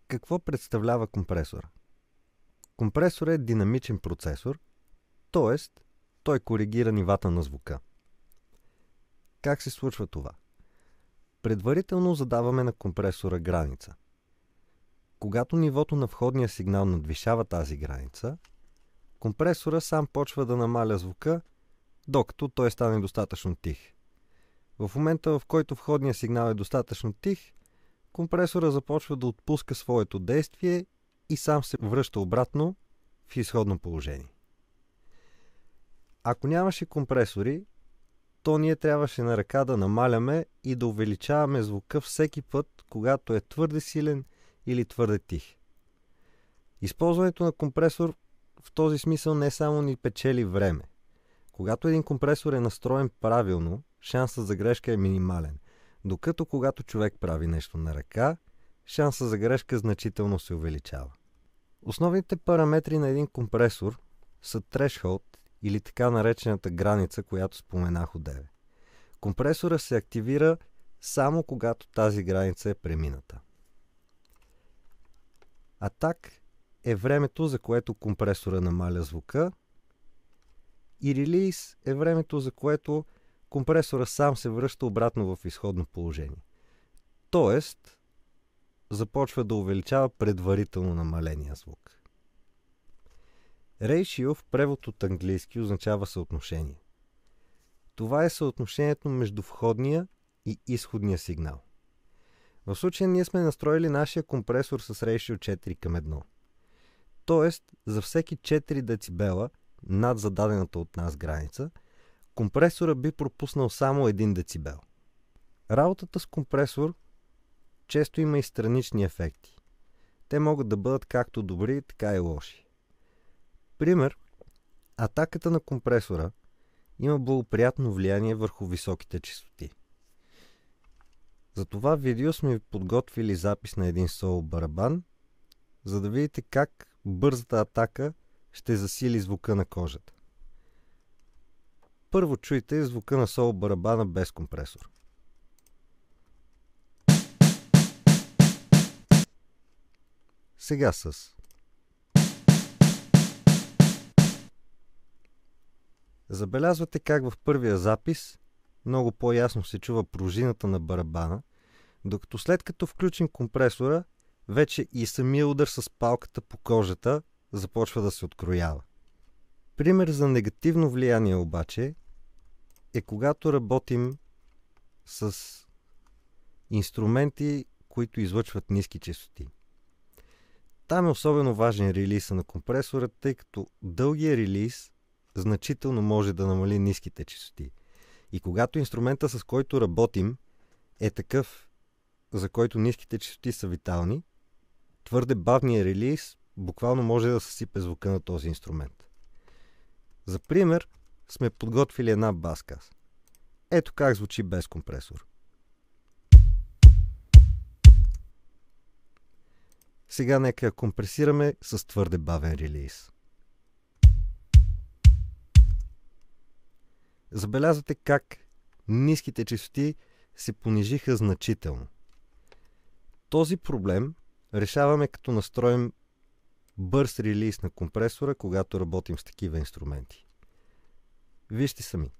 Какво представлява компресор? Компресор е динамичен процесор, т.е. той коригира нивата на звука. Как се случва това? Предварително задаваме на компресора граница. Когато нивото на входния сигнал надвишава тази граница, компресора сам почва да намаля звука, докато той стане достатъчно тих. В момента, в който входният сигнал е достатъчно тих, компресора започва да отпуска своето действие и сам се връща обратно в изходно положение. Ако нямаше компресори, то ние трябваше на ръка да намаляме и да увеличаваме звука всеки път, когато е твърде силен или твърде тих. Използването на компресор в този смисъл не само ни печели време. Когато един компресор е настроен правилно, шансът за грешка е минимален, докато когато човек прави нещо на ръка, шансът за грешка значително се увеличава. Основните параметри на един компресор са threshold или така наречената граница, която споменах одеве. Компресора се активира само когато тази граница е премината. Атак е времето, за което компресора намаля звука, и релиз е времето, за което компресора сам се връща обратно в изходно положение. Тоест, започва да увеличава предварително намаления звук. Ratio в превод от английски означава съотношение. Това е съотношението между входния и изходния сигнал. В случая ние сме настроили нашия компресор с ratio 4:1. Тоест, за всеки 4 децибела над зададената от нас граница, компресора би пропуснал само 1 децибел. Работата с компресор често има и странични ефекти. Те могат да бъдат както добри, така и лоши. Пример, атаката на компресора има благоприятно влияние върху високите честоти. За това видео сме ви подготвили запис на един соло барабан, за да видите как бързата атака ще засили звука на кожата. Първо чуйте звука на соло барабана без компресор. Сега с. Забелязвате как в първия запис много по-ясно се чува пружината на барабана, докато след като включим компресора, вече и самия удар с палката по кожата започва да се откроява. Пример за негативно влияние обаче е когато работим с инструменти, които излъчват ниски честоти. Там е особено важен релиза на компресора, тъй като дългия релиз значително може да намали ниските честоти. И когато инструмента, с който работим, е такъв, за който ниските честоти са витални, твърде бавният релиз буквално може да съсипе звука на този инструмент. За пример сме подготвили една бас-каса. Ето как звучи без компресор. Сега нека я компресираме с твърде бавен релиз. Забелязвате как ниските честоти се понижиха значително. Този проблем решаваме като настроим бърз релиз на компресора, когато работим с такива инструменти. Вижте сами.